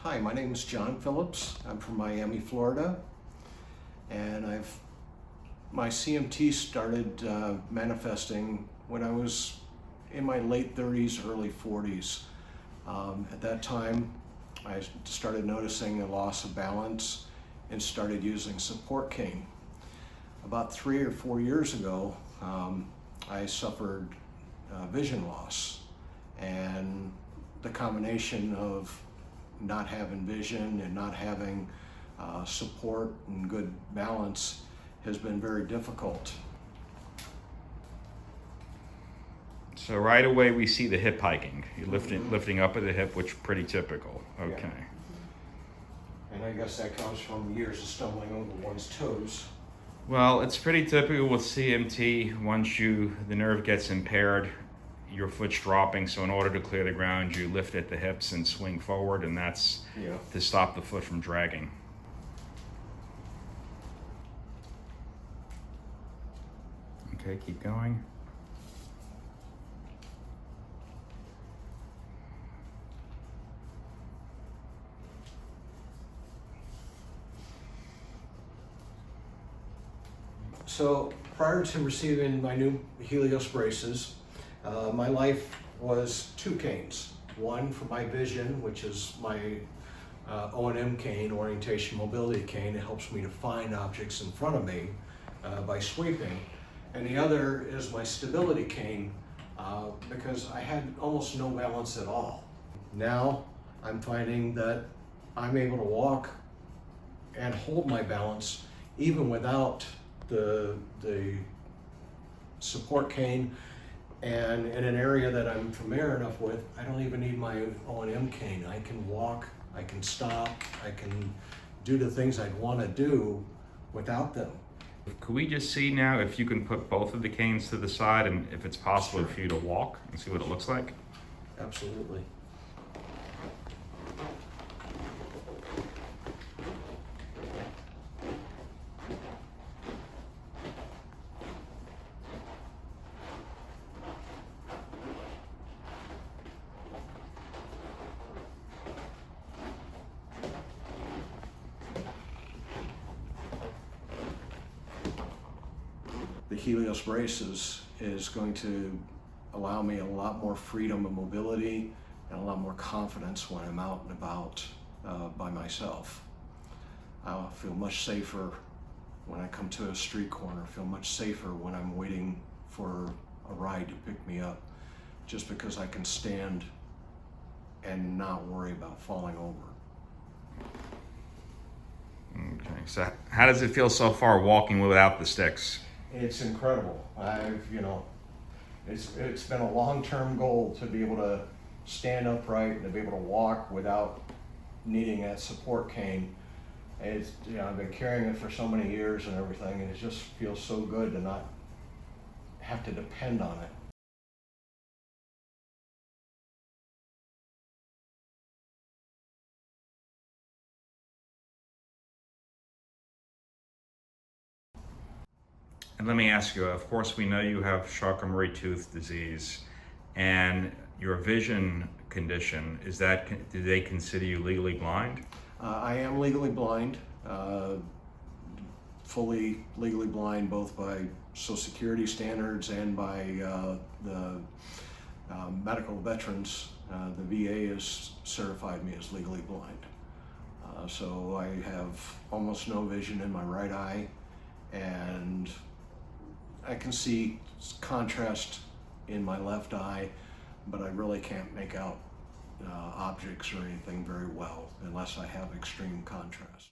Hi, my name is John Phillips. I'm from Miami, Florida, and my CMT started manifesting when I was in my late 30s, early 40s. At that time, I started noticing a loss of balance and started using support cane. About 3 or 4 years ago, I suffered vision loss, and the combination of not having vision and not having support and good balance has been very difficult. So right away we see the hip hiking. You're lifting up at the hip, which is pretty typical. Okay. Yeah. And I guess that comes from years of stumbling over one's toes. Well, it's pretty typical with CMT. Once the nerve gets impaired, your foot's dropping, so in order to clear the ground, you lift at the hips and swing forward, and that's to stop the foot from dragging. Okay, keep going. So prior to receiving my new Helios braces, my life was 2 canes. One for my vision, which is my O&M cane, orientation mobility cane. It helps me to find objects in front of me by sweeping. And the other is my stability cane because I had almost no balance at all. Now I'm finding that I'm able to walk and hold my balance even without the support cane. And in an area that I'm familiar enough with, I don't even need my O&M cane. I can walk, I can stop, I can do the things I'd want to do without them. Could we just see now if you can put both of the canes to the side and if it's possible for you to walk and see what it looks like? Absolutely. The Helios Braces is going to allow me a lot more freedom and mobility and a lot more confidence when I'm out and about by myself. I'll feel much safer when I come to a street corner, feel much safer when I'm waiting for a ride to pick me up, just because I can stand and not worry about falling over. Okay, so how does it feel so far walking without the sticks? It's incredible. It's been a long-term goal to be able to stand upright and to be able to walk without needing that support cane. I've been carrying it for so many years and everything, and it just feels so good to not have to depend on it. And let me ask you, of course we know you have Charcot-Marie-Tooth disease and your vision condition, do they consider you legally blind? I am legally blind, fully legally blind, both by Social Security standards and by the medical veterans. The VA has certified me as legally blind. So I have almost no vision in my right eye, and I can see contrast in my left eye, but I really can't make out objects or anything very well unless I have extreme contrast.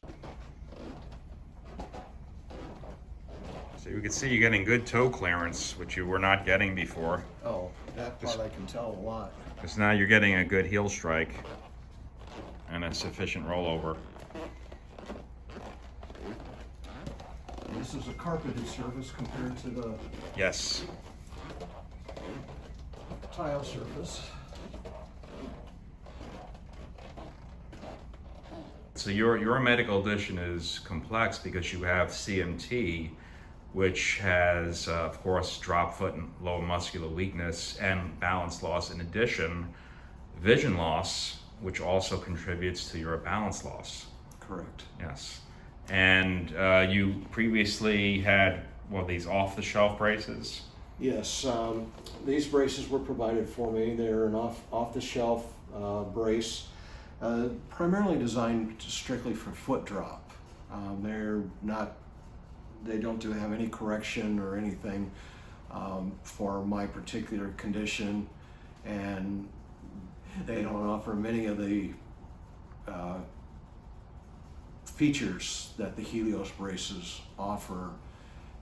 So you can see you're getting good toe clearance, which you were not getting before. Oh, that part I can tell a lot. Because now you're getting a good heel strike and a sufficient rollover. This is a carpeted surface compared to the tile surface. So your medical condition is complex because you have CMT, which has, of course, drop foot and lower muscular weakness and balance loss. In addition, vision loss, which also contributes to your balance loss. Correct. Yes. And you previously had, well, these off-the-shelf braces? Yes, these braces were provided for me. They're an off-the-shelf brace, primarily designed strictly for foot drop. They don't have any correction or anything for my particular condition, and they don't offer many of the features that the Helios braces offer,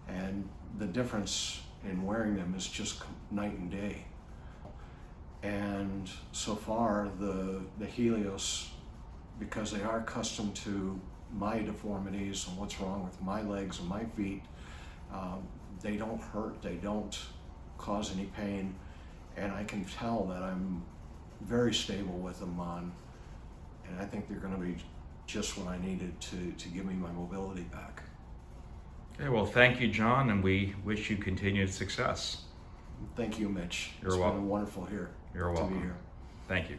and the difference in wearing them is just night and day. And so far, the Helios, because they are custom to my deformities and what's wrong with my legs and my feet, they don't hurt, they don't cause any pain, and I can tell that I'm very stable with them on, and I think they're going to be just what I needed to give me my mobility back. Okay, well, thank you, John, and we wish you continued success. Thank you, Mitch. You're It's welcome. been wonderful here. You're to welcome. be here. Thank you.